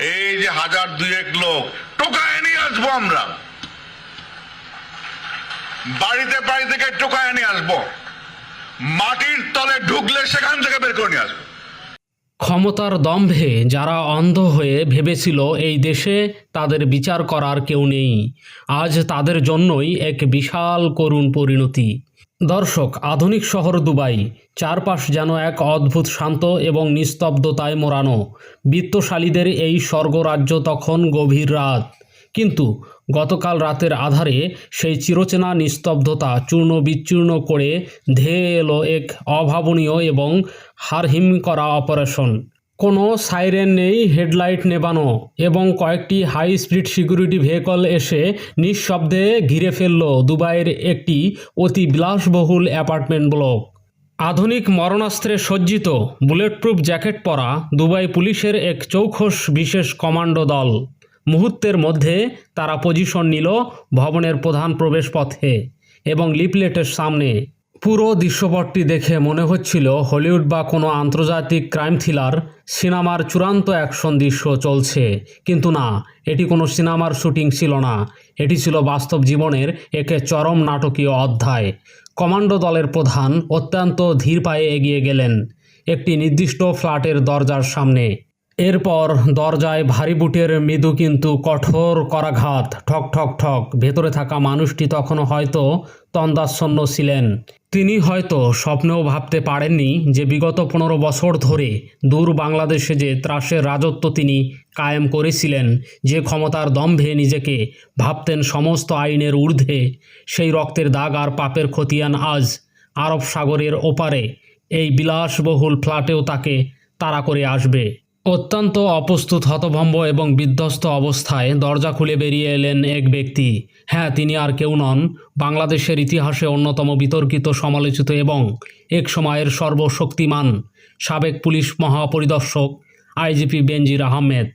এই যে 1000-2000 লোক টোকায় নিয়ে আসবো, আমরা বাড়িতে বাড়ি থেকে টোকায় নিয়ে আসবো, মাটির তলে ঢুকলে সেখান থেকে বের করে নিয়ে আসবো। ক্ষমতার দম্ভে যারা অন্ধ হয়ে ভেবেছিল এই দেশে তাদের বিচার করার কেউ নেই, আজ তাদের জন্যই এক বিশাল করুণ পরিণতি। দর্শক, আধুনিক শহর দুবাই, চারপাশ যেন এক অদ্ভুত শান্ত এবং নিস্তব্ধতায় মোড়ানো। বিত্তশালীদের এই স্বর্গরাজ্য তখন গভীর রাত, কিন্তু গতকাল রাতের আধারে সেই চিরচেনা নিস্তব্ধতা চূর্ণ বিচূর্ণ করে ধেয়ে এলো এক অভাবনীয় এবং হাড়হিম করা অপারেশন। কোনো সাইরেন নেই, হেডলাইট নেবানো, এবং কয়েকটি হাই স্পিড সিকিউরিটি ভেহিকল এসে নিঃশব্দে ঘিরে ফেলল দুবাইয়ের একটি অতি বিলাসবহুল অ্যাপার্টমেন্ট ব্লক। আধুনিক মরণাস্ত্রে সজ্জিত, বুলেটপ্রুফ জ্যাকেট পরা দুবাই পুলিশের এক চৌখস বিশেষ কমান্ডো দল মুহূর্তের মধ্যে তারা পজিশন নিল ভবনের প্রধান প্রবেশপথে এবং লিফলেটের সামনে। পুরো দৃশ্যপটটি দেখে মনে হচ্ছিল হলিউড বা কোনো আন্তর্জাতিক ক্রাইম থ্রিলার সিনেমার চূড়ান্ত অ্যাকশন দৃশ্য চলছে, কিন্তু না, এটি কোনো সিনেমার শুটিং ছিল না, এটি ছিল বাস্তব জীবনের এক চরম নাটকীয় অধ্যায়। কমান্ডো দলের প্রধান অত্যন্ত ধীর পায়ে এগিয়ে গেলেন একটি নির্দিষ্ট ফ্ল্যাটের দরজার সামনে। এরপর দরজায় ভারী বুটের মৃদু কিন্তু কঠোর করাঘাত, ঠক ঠক ঠক। ভেতরে থাকা মানুষটি তখনও হয়তো তন্দ্রাচ্ছন্ন ছিলেন। তিনি হয়তো স্বপ্নেও ভাবতে পারেননি যে বিগত 15 বছর ধরে দূর বাংলাদেশে যে ত্রাসের রাজত্ব তিনি কায়েম করেছিলেন, যে ক্ষমতার দম্ভে নিজেকে ভাবতেন সমস্ত আইনের ঊর্ধ্বে, সেই রক্তের দাগ আর পাপের খতিয়ান আজ আরব সাগরের ওপারে এই বিলাসবহুল ফ্ল্যাটেও তাকে তাড়া করে আসবে। অত্যন্ত অপ্রস্তুত, হতভম্ব এবং বিধ্বস্ত অবস্থায় দরজা খুলে বেরিয়ে এলেন এক ব্যক্তি। হ্যাঁ, তিনি আর কেউ নন, বাংলাদেশের ইতিহাসে অন্যতম বিতর্কিত, সমালোচিত এবং এক সময়ের সর্বশক্তিমান সাবেক পুলিশ মহাপরিদর্শক আইজিপি বেনজির আহমেদ।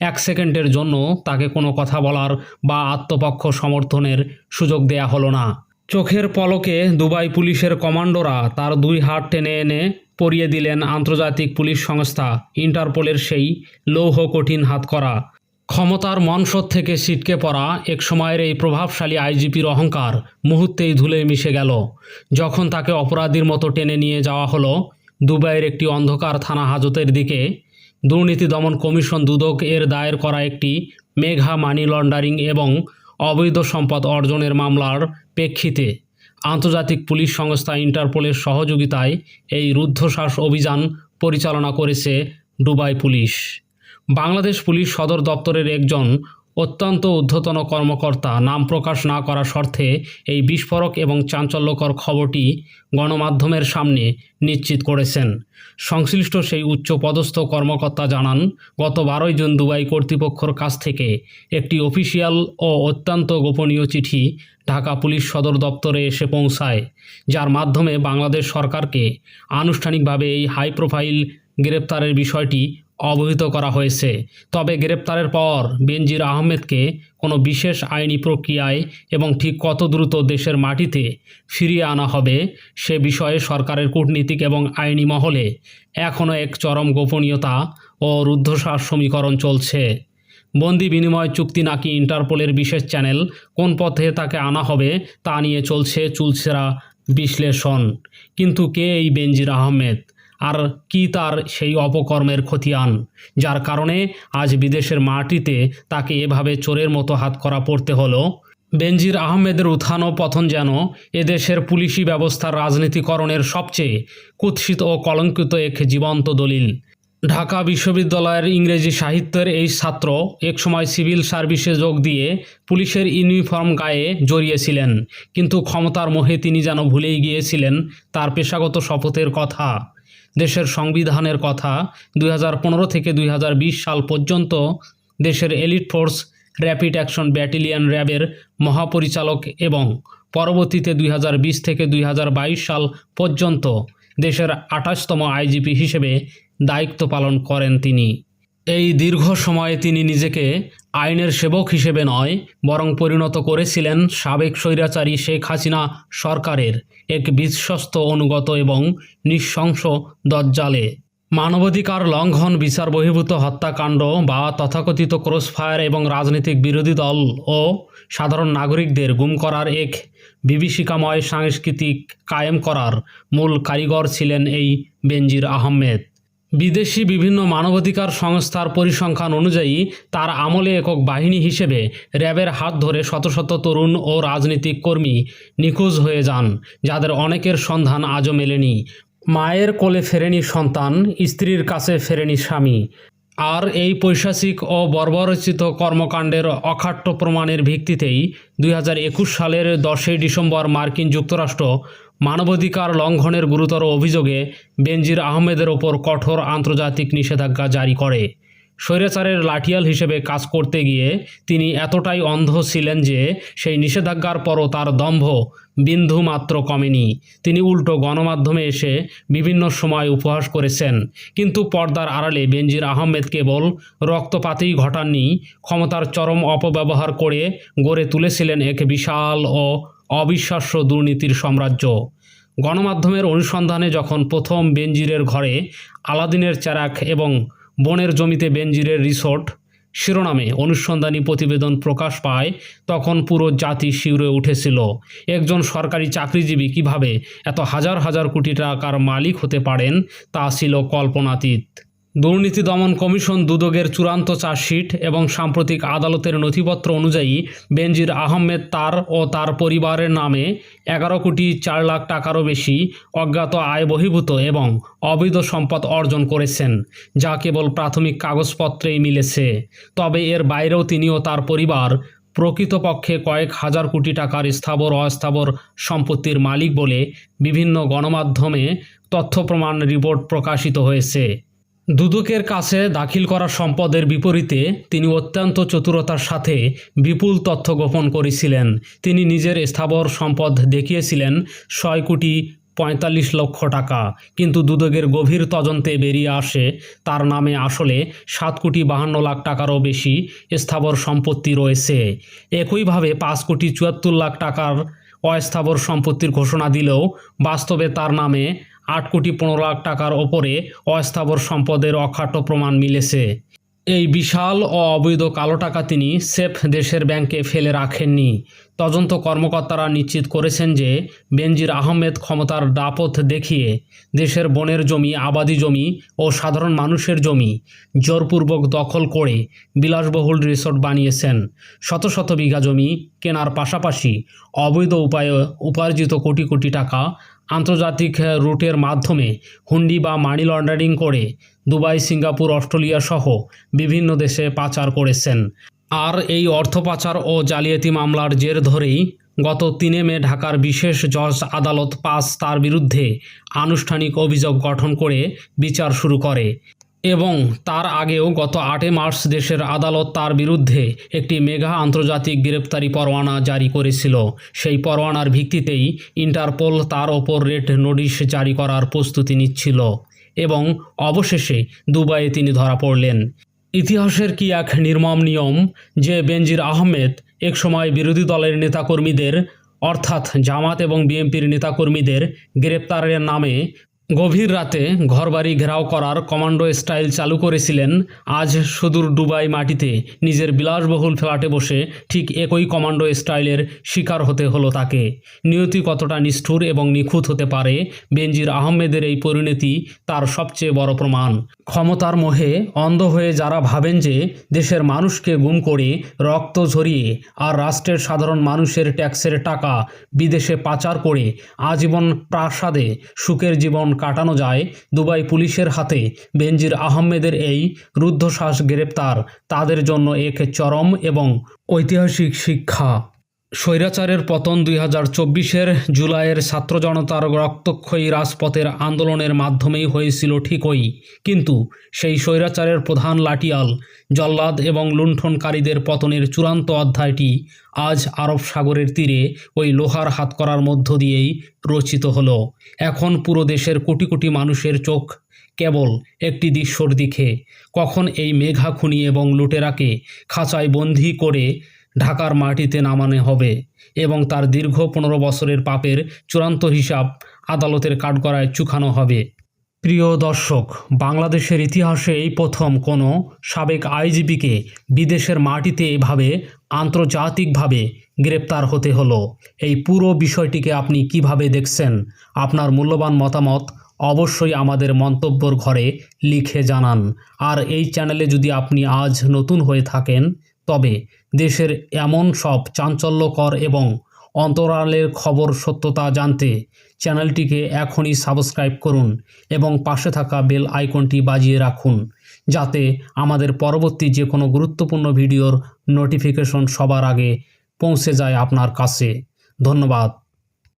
এক সেকেন্ডের জন্য তাকে কোনো কথা বলার বা আত্মপক্ষ সমর্থনের সুযোগ দেয়া হলো না। চোখের পলকে দুবাই পুলিশের কমান্ডোরা তার 2 হাত টেনে এনে পরিয়ে দিলেন আন্তর্জাতিক পুলিশ সংস্থা ইন্টারপোলের সেই লৌহ কঠিন হাতকড়া। ক্ষমতার মনসদ থেকে ছিটকে পড়া এক সময়ের এই প্রভাবশালী আইজিপির অহংকার মুহূর্তেই ধুলোয় মিশে গেল যখন তাকে অপরাধীর মতো টেনে নিয়ে যাওয়া হলো দুবাইয়ের একটি অন্ধকার থানা হাজতের দিকে। দুর্নীতি দমন কমিশন দুদক এর দায়ের করা একটি মেঘা মানি লন্ডারিং এবং অবৈধ সম্পদ অর্জনের মামলার প্রেক্ষিতে আন্তর্জাতিক পুলিশ সংস্থা ইন্টারপোলের সহযোগিতায় এই রুদ্ধশ্বাস অভিযান পরিচালনা করেছে দুবাই পুলিশ। বাংলাদেশ পুলিশ সদর দপ্তরের একজন অত্যন্ত ঊর্ধ্বতন কর্মকর্তা নাম প্রকাশ না করার শর্তে এই বিস্ফোরক এবং চাঞ্চল্যকর খবরটি গণমাধ্যমের সামনে নিশ্চিত করেছেন। সংশ্লিষ্ট সেই উচ্চপদস্থ কর্মকর্তা জানান, গত 12 জুন দুবাই কর্তৃপক্ষের কাছ থেকে একটি অফিসিয়াল ও অত্যন্ত গোপনীয় চিঠি ঢাকা পুলিশ সদর দপ্তরে এসে পৌঁছায়, যার মাধ্যমে বাংলাদেশ সরকারকে আনুষ্ঠানিকভাবে এই হাই প্রোফাইল গ্রেপ্তারের বিষয়টি অবহিত করা হয়েছে। তবে গ্রেপ্তারের পর বেনজির আহমেদকে কোনো বিশেষ আইনি প্রক্রিয়ায় এবং ঠিক কত দ্রুত দেশের মাটিতে ফিরিয়ে আনা হবে সে বিষয়ে সরকারের কূটনীতিক এবং আইনি মহলে এখনও এক চরম গোপনীয়তা ও রুদ্ধশ্বাস সমীকরণ চলছে। বন্দি বিনিময় চুক্তি নাকি ইন্টারপোলের বিশেষ চ্যানেল, কোন পথে তাকে আনা হবে তা নিয়ে চলছে চুলচেরা বিশ্লেষণ। কিন্তু কে এই বেনজির আহমেদ, আর কি তার সেই অপকর্মের খতিয়ান যার কারণে আজ বিদেশের মাটিতে তাকে এভাবে চোরের মতো হাতকড়া পড়তে হলো? বেনজির আহমেদের উত্থান ও পতন যেন এদেশের পুলিশি ব্যবস্থার রাজনীতিকরণের সবচেয়ে কুৎসিত ও কলঙ্কিত এক জীবন্ত দলিল। ঢাকা বিশ্ববিদ্যালয়ের ইংরেজি সাহিত্যের এই ছাত্র একসময় সিভিল সার্ভিসে যোগ দিয়ে পুলিশের ইউনিফর্ম গায়ে জড়িয়েছিলেন, কিন্তু ক্ষমতার মোহে তিনি যেন ভুলেই গিয়েছিলেন তার পেশাগত শপথের কথা, দেশের সংবিধানের কথা। 2015 থেকে 2020 সাল পর্যন্ত দেশের elite force rapid action battalion র্যাবের মহাপরিচালক এবং পরবর্তীতে 2020 থেকে 2022 সাল পর্যন্ত দেশের 28তম আইজিপি হিসেবে দায়িত্ব পালন করেন তিনি। এই দীর্ঘ সময়ে তিনি নিজেকে আইনের সেবক হিসেবে নয়, বরং পরিণত করেছিলেন সাবেক স্বৈরাচারী শেখ হাসিনা সরকারের এক বিশ্বস্ত, অনুগত এবং নৃশংস দজ্জালে। মানবাধিকার লঙ্ঘন, বিচার বহির্ভূত হত্যাকাণ্ড বা তথাকথিত ক্রসফায়ার এবং রাজনৈতিক বিরোধী দল ও সাধারণ নাগরিকদের গুম করার এক বিভীষিকাময় সাংস্কৃতিক কায়েম করার মূল কারিগর ছিলেন এই বেনজির আহমেদ। বিদেশি বিভিন্ন মানবাধিকার সংস্থার পরিসংখ্যান অনুযায়ী তার আমলে একক বাহিনী হিসেবে র্যাবের হাত ধরে শত শত তরুণ ও রাজনৈতিক কর্মী নিখোঁজ হয়ে যান, যাদের অনেকের সন্ধান আজও মেলেনি। মায়ের কোলে ফেরেনি সন্তান, স্ত্রীর কাছে ফেরেনি স্বামী। আর এই পৈশাচিক ও বর্বরচিত কর্মকাণ্ডের অখাট্য প্রমাণের ভিত্তিতেই 2021 সালের 10ই ডিসেম্বর মার্কিন যুক্তরাষ্ট্র মানবাধিকার লঙ্ঘনের গুরুতর অভিযোগে বেনজির আহমেদের ওপর কঠোর আন্তর্জাতিক নিষেধাজ্ঞা জারি করে। স্বৈরাচারের লাঠিয়াল হিসেবে কাজ করতে গিয়ে তিনি এতটাই অন্ধ ছিলেন যে সেই নিষেধাজ্ঞার পরও তার দম্ভ বিন্দু মাত্র কমেনি। তিনি উল্টো গণমাধ্যমে এসে বিভিন্ন সময় উপহাস করেছেন, কিন্তু পর্দার আড়ালে বেনজির আহমেদ কেবল রক্তপাতই ঘটাননি, ক্ষমতার চরম অপব্যবহার করে গড়ে তুলেছিলেন এক বিশাল ও অবিশ্বাস্য দুর্নীতির সাম্রাজ্য। গণমাধ্যমের অনুসন্ধানে যখন প্রথম বেনজিরের ঘরে আলাদিনের চেরাক এবং বনের জমিতে বেনজিরের রিসোর্ট শিরোনামে অনুসন্ধানী প্রতিবেদন প্রকাশ পায়, তখন পুরো জাতি শিউরে উঠেছিল। একজন সরকারি চাকরিজীবী কিভাবে এত হাজার হাজার কোটি টাকার মালিক হতে পারেন তা ছিল কল্পনাতীত। দুর্নীতি দমন কমিশন দুদকের চূড়ান্ত চার্জশিট এবং সাম্প্রতিক আদালতের নথিপত্র অনুযায়ী বেনজির আহমেদ তার ও তার পরিবারের নামে 11 কোটি 4 লাখ টাকারও বেশি অজ্ঞাত আয় বহির্ভূত এবং অবৈধ সম্পদ অর্জন করেছেন, যা কেবল প্রাথমিক কাগজপত্রেই মিলেছে। তবে এর বাইরেও তিনি ও তার পরিবার প্রকৃতপক্ষে কয়েক হাজার কোটি টাকার স্থাবর অস্থাবর সম্পত্তির মালিক বলে বিভিন্ন গণমাধ্যমে তথ্য প্রমাণ রিপোর্ট প্রকাশিত হয়েছে। দুদকের কাছে দাখিল করা সম্পদের বিপরীতে তিনি অত্যন্ত চতুরতার সাথে বিপুল তথ্য গোপন করেছিলেন। তিনি নিজের স্থাবর সম্পদ দেখিয়েছিলেন 6 কোটি 45 লক্ষ টাকা, কিন্তু দুদকের গভীর তদন্তে বেরিয়ে আসে তার নামে আসলে 7 কোটি 52 লাখ টাকারও বেশি স্থাবর সম্পত্তি রয়েছে। একইভাবে 5 কোটি 74 লাখ টাকার অস্থাবর সম্পত্তির ঘোষণা দিলেও বাস্তবে তার নামে 8 কোটি 15 লাখ টাকার ওপরে অস্থাবর সম্পদের অখাট্য প্রমাণ মিলেছে। এই বিশাল ও অবৈধ কালো টাকা তিনি সেফ দেশের ব্যাংকে ফেলে রাখেননি। তদন্ত কর্মকর্তারা নিশ্চিত করেছেন যে বেনজির আহমেদ ক্ষমতার দাপট দেখিয়ে দেশের বনের জমি, আবাদি জমি ও সাধারণ মানুষের জমি জোরপূর্বক দখল করে বিলাসবহুল রিসোর্ট বানিয়েছেন। শত শত বিঘা জমি কেনার পাশাপাশি অবৈধ উপায়ে উপার্জিত কোটি কোটি টাকা আন্তর্জাতিক রুটের মাধ্যমে হুন্ডি বা মানি লন্ডারিং করে দুবাই, সিঙ্গাপুর, অস্ট্রেলিয়া সহ বিভিন্ন দেশে পাচার করেছেন। আর এই অর্থ পাচার ও জালিয়াতি মামলার জের ধরেই গত 3 মে ঢাকার বিশেষ জজ আদালত 5 তার বিরুদ্ধে আনুষ্ঠানিক অভিযোগ গঠন করে বিচার শুরু করে এবং তার আগেও গত 8 মার্চ দেশের আদালত তার বিরুদ্ধে একটি মেগা আন্তর্জাতিক গ্রেপ্তারি পরোয়ানা জারি করেছিল। সেই পরোয়ানার ভিত্তিতেই ইন্টারপোল তার ওপর রেড নোটিশ জারি করার প্রস্তুতি নিচ্ছিল এবং অবশেষে দুবাইয়ে তিনি ধরা পড়লেন। ইতিহাসের কি এক নির্মম নিয়ম যে বেনজির আহমেদ একসময় বিরোধী দলের নেতাকর্মীদের অর্থাৎ জামাত এবং বিএনপির নেতাকর্মীদের গ্রেপ্তারের নামে গভীর রাতে ঘরবাড়ি ঘেরাও করার কমান্ডো স্টাইল চালু করেছিলেন। আজ সুদূর দুবাই মাটিতে নিজের বিলাসবহুল ফ্ল্যাটে বসে ঠিক একই কমান্ডো স্টাইলের শিকার হতে হলো তাকে। নিয়তি কতটা নিষ্ঠুর এবং নিখুঁত হতে পারে, বেনজির আহমেদের এই পরিণতি তার সবচেয়ে বড় প্রমাণ। ক্ষমতার মোহে অন্ধ হয়ে যারা ভাবেন যে দেশের মানুষকে গুম করে রক্ত ঝরিয়ে আর রাষ্ট্রের সাধারণ মানুষের ট্যাক্সের টাকা বিদেশে পাচার করে আজীবন প্রাসাদে সুখের জীবন কাটানো যায়, দুবাই পুলিশের হাতে বেনজির আহমেদের এই রুদ্ধশ্বাস গ্রেপ্তার তাদের জন্য এক চরম এবং ঐতিহাসিক শিক্ষা। স্বৈরাচারের পতন 2024-এর জুলাইয়ের ছাত্র জনতার রক্তক্ষয়ী রাজপথের আন্দোলনের মাধ্যমেই হয়েছিল ঠিকই, কিন্তু সেই স্বৈরাচারের প্রধান লাঠিয়াল, জল্লাদ এবং লুণ্ঠনকারীদের পতনের চূড়ান্ত অধ্যায়টি আজ আরব সাগরের তীরে ওই লোহার হাতকড়ার মধ্য দিয়েই রচিত হলো। এখন পুরো দেশের কোটি কোটি মানুষের চোখ কেবল একটি দৃশ্যর দিকে, কখন এই মেঘা খুনি এবং লুটেরাকে খাঁচায় বন্দী করে ঢাকার মাটিতে নামানো হবে এবং তার দীর্ঘ 15 বছরের পাপের চূড়ান্ত হিসাব আদালতের কাঠগড়ায় চুকানো হবে। প্রিয় দর্শক, বাংলাদেশের ইতিহাসে এই প্রথম কোনো সাবেক আইজিপিকে বিদেশের মাটিতে এভাবে আন্তর্জাতিকভাবে গ্রেপ্তার হতে হলো। এই পুরো বিষয়টিকে আপনি কিভাবে দেখছেন? আপনার মূল্যবান মতামত অবশ্যই আমাদের মন্তব্যর ঘরে লিখে জানান। আর এই চ্যানেলে যদি আপনি আজ নতুন হয়ে থাকেন, তবে দেশের এমন সব চাঞ্চল্যকর এবং অন্তরালের খবর সত্যতা জানতে চ্যানেলটিকে এখনই সাবস্ক্রাইব করুন এবং পাশে থাকা বেল আইকনটি বাজিয়ে রাখুন, যাতে আমাদের পরবর্তী যে কোনো গুরুত্বপূর্ণ ভিডিওর নোটিফিকেশন সবার আগে পৌঁছে যায় আপনার কাছে। ধন্যবাদ।